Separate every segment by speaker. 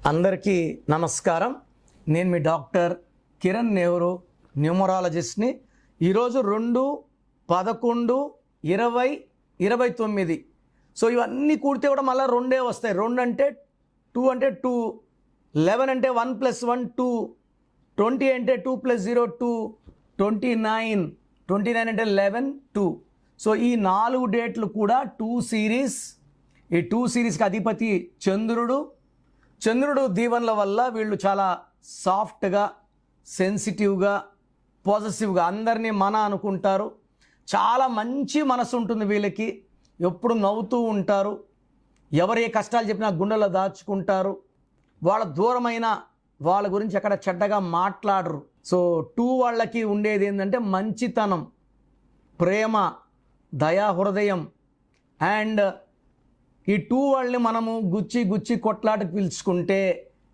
Speaker 1: అందరికీ నమస్కారం. నేను మీ డాక్టర్ కిరణ్ నెహ్రూ, న్యూమరాలజిస్ట్ని. ఈరోజు 2/11/2029. సో ఇవన్నీ కూడితే కూడా మళ్ళీ రెండే వస్తాయి. 2 అంటే 2 అంటే 2, 11 అంటే 1 + 1 2, 20 అంటే 2 + 0 2, 29 అంటే 11 2. సో ఈ 4 డేట్లు కూడా 2 సిరీస్. ఈ 2 సిరీస్కి అధిపతి చంద్రుడు దీవెనల వల్ల వీళ్ళు చాలా సాఫ్ట్గా, సెన్సిటివ్గా, పాజిటివ్గా అందరినీ మన అనుకుంటారు. చాలా మంచి మనసు ఉంటుంది వీళ్ళకి. ఎప్పుడు నవ్వుతూ ఉంటారు. ఎవరు ఏ కష్టాలు చెప్పినా గుండెలో దాచుకుంటారు. వాళ్ళ దూరమైన వాళ్ళ గురించి ఎక్కడ చెడ్డగా మాట్లాడరు. సో 2 వాళ్ళకి ఉండేది ఏంటంటే మంచితనం, ప్రేమ, దయా హృదయం. అండ్ ఈ 2 వాళ్ళని మనము గుచ్చి కొట్లాటకు పిలుచుకుంటే,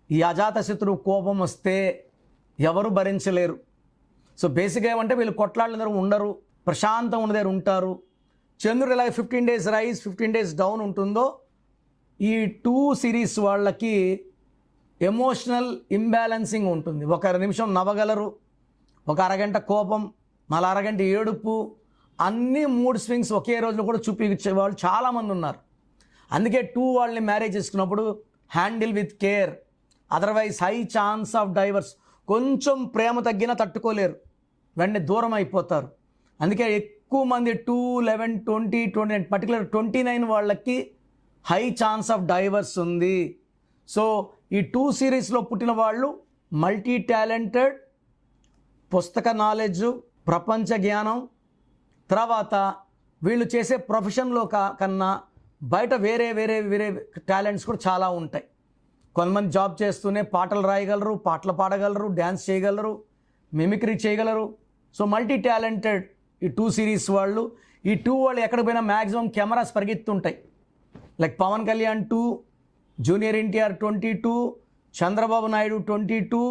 Speaker 1: ఈ అజాతశత్రువు కోపం వస్తే ఎవరు భరించలేరు. సో బేసిక్గా ఏమంటే వీళ్ళు కొట్లాడిన ఉండరు, ప్రశాంతం ఉన్న దగ్గర ఉంటారు. చంద్రుడు ఎలా 15 డేస్ రైజ్ 15 డేస్ డౌన్ ఉంటుందో, ఈ 2 సిరీస్ వాళ్ళకి ఎమోషనల్ ఇంబ్యాలెన్సింగ్ ఉంటుంది. ఒక నిమిషం నవ్వగలరు, ఒక అరగంట కోపం, మళ్ళీ అరగంట ఏడుపు, అన్ని మూడ్ స్వింగ్స్ ఒకే రోజులో కూడా చూపించే వాళ్ళు చాలామంది ఉన్నారు. అందుకే 2 వాళ్ళని మ్యారేజ్ చేసుకున్నప్పుడు handle with care, otherwise high chance of divorce. కొంచెం ప్రేమ తగ్గినా తట్టుకోలేరు, వెంటనే దూరం అయిపోతారు. అందుకే ఎక్కువ మంది 2, 11, 20, 29 పర్టికులర్ 29 వాళ్ళకి హై ఛాన్స్ ఆఫ్ డైవర్స్ ఉంది. సో ఈ 2 సిరీస్లో పుట్టిన వాళ్ళు మల్టీ టాలెంటెడ్, పుస్తక నాలెడ్జు, ప్రపంచ జ్ఞానం, తర్వాత వీళ్ళు చేసే ప్రొఫెషన్లో కన్నా బయట వేరే టాలెంట్స్ కూడా చాలా ఉంటాయి. కొంతమంది జాబ్ చేస్తూనే పాటలు రాయగలరు, పాటలు పాడగలరు, డ్యాన్స్ చేయగలరు, మిమిక్రీ చేయగలరు. సో మల్టీ టాలెంటెడ్ ఈ 2 సిరీస్ వాళ్ళు. ఈ 2 వాళ్ళు ఎక్కడికి పోయినా maximum cameras పరిగెత్తుంటాయి. Like Pawan Kalyan 2, junior NTR 22, Chandrababu Naidu 22.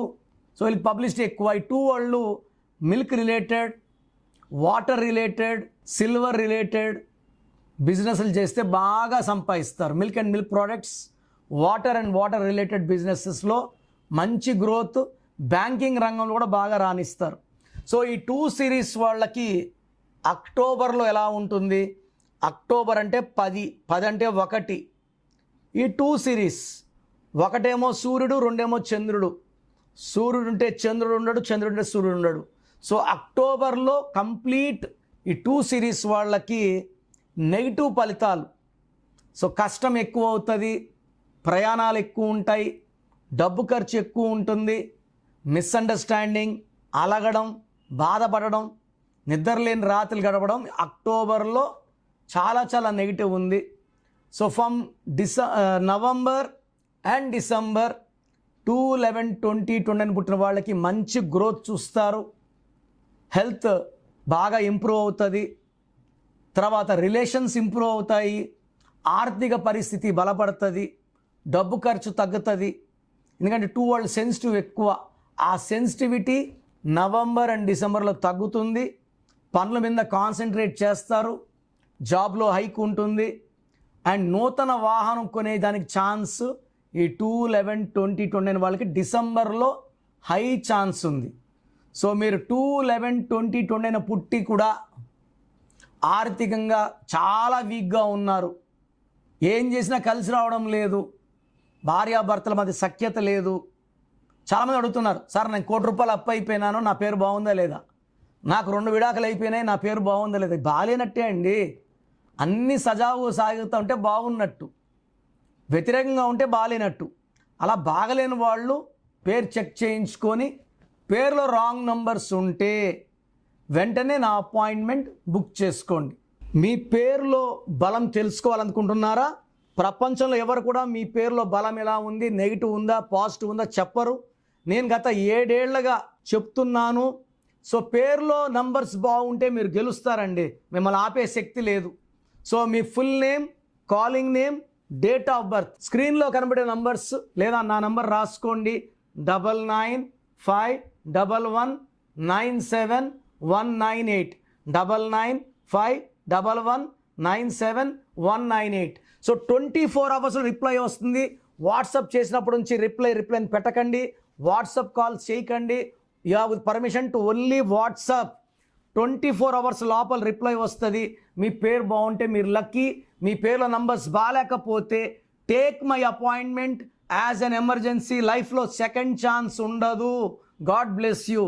Speaker 1: So వీళ్ళకి పబ్లిసిటీ ఎక్కువ. ఈ 2 వాళ్ళు milk related, water related, silver related బిజినెస్లు చేస్తే బాగా సంపాదిస్తారు. Milk and milk products, water and water related బిజినెసెస్లో మంచి గ్రోత్, బ్యాంకింగ్ రంగంలో కూడా బాగా రాణిస్తారు. సో ఈ 2 సిరీస్ వాళ్ళకి అక్టోబర్లో ఎలా ఉంటుంది? అక్టోబర్ అంటే 10 అంటే 1. ఈ 2 సిరీస్, ఒకటేమో సూర్యుడు, రెండేమో చంద్రుడు. సూర్యుడు ఉంటే చంద్రుడు ఉండడు, చంద్రుడు ఉంటే సూర్యుడు ఉండడు. సో అక్టోబర్లో కంప్లీట్ ఈ 2 సిరీస్ వాళ్ళకి నెగిటివ్ ఫలితాలు. సో కష్టం ఎక్కువ అవుతుంది, ప్రయాణాలు ఎక్కువ ఉంటాయి, డబ్బు ఖర్చు ఎక్కువ ఉంటుంది, మిస్అండర్స్టాండింగ్, అలగడం, బాధపడడం, నిద్రలేని రాత్రులు గడపడం అక్టోబర్లో చాలా నెగిటివ్ ఉంది. So from November and December 2, 11, 20, 29 పుట్టిన వాళ్ళకి మంచి గ్రోత్ చూస్తారు. హెల్త్ బాగా ఇంప్రూవ్ అవుతుంది, తర్వాత రిలేషన్స్ ఇంప్రూవ్ అవుతాయి, ఆర్థిక పరిస్థితి బలపడుతుంది, డబ్బు ఖర్చు తగ్గుతుంది. ఎందుకంటే 2 వాళ్ళు సెన్సిటివ్ ఎక్కువ. ఆ సెన్సిటివిటీ నవంబర్ అండ్ డిసెంబర్లో తగ్గుతుంది. పనుల మీద కాన్సన్ట్రేట్ చేస్తారు, జాబ్లో హైక్ ఉంటుంది. అండ్ నూతన వాహనం కొనేదానికి ఛాన్స్ ఈ 2, 11, 20, 29 వాళ్ళకి డిసెంబర్లో హై ఛాన్స్ ఉంది. సో మీరు 2, 11, 20, 29 పుట్టి కూడా ఆర్థికంగా చాలా వీక్గా ఉన్నారు, ఏం చేసినా కలిసి రావడం లేదు, భార్యాభర్తల మధ్య సఖ్యత లేదు. చాలామంది అడుగుతున్నారు, సార్ నేను ₹1,00,00,000 అప్పు అయిపోయినాను, నా పేరు బాగుందా లేదా? నాకు 2 విడాకులు అయిపోయినాయి, నా పేరు బాగుందా లేదా? బాగాలేనట్టే అండి. అన్ని సజావు సాగుతూ ఉంటే బాగున్నట్టు, వ్యతిరేకంగా ఉంటే బాగాలేనట్టు. అలా బాగలేని వాళ్ళు పేరు చెక్ చేయించుకొని, పేరులో రాంగ్ నంబర్స్ ఉంటే వెంటనే నా అపాయింట్మెంట్ బుక్ చేసుకోండి. మీ పేరులో బలం తెలుసుకోవాలనుకుంటున్నారా? ప్రపంచంలో ఎవరు కూడా మీ పేరులో బలం ఎలా ఉంది, నెగిటివ్ ఉందా, పాజిటివ్ ఉందా చెప్పరు. నేను గత 7 ఏళ్లుగా చెప్తున్నాను. సో పేరులో నంబర్స్ బాగుంటే మీరు గెలుస్తారండి, మిమ్మల్ని ఆపే శక్తి లేదు. So me full name, calling name, date of birth, స్క్రీన్లో కనబడే నంబర్స్ లేదా నా నంబర్ రాసుకోండి. 9951197198, 9951197198. సో 24 అవర్స్లో రిప్లై వస్తుంది. వాట్సాప్ చేసినప్పటి నుంచి రిప్లై అని పెట్టకండి, వాట్సాప్ కాల్స్ చేయకండి. You have permission to only WhatsApp. 24 hours లోపల రిప్లై వస్తుంది. మీ పేరు బాగుంటే మీరు లక్కీ, మీ పేర్లో నంబర్స్ బాగాలేకపోతే take my appointment as an emergency. లైఫ్లో సెకండ్ ఛాన్స్ ఉండదు. God bless you.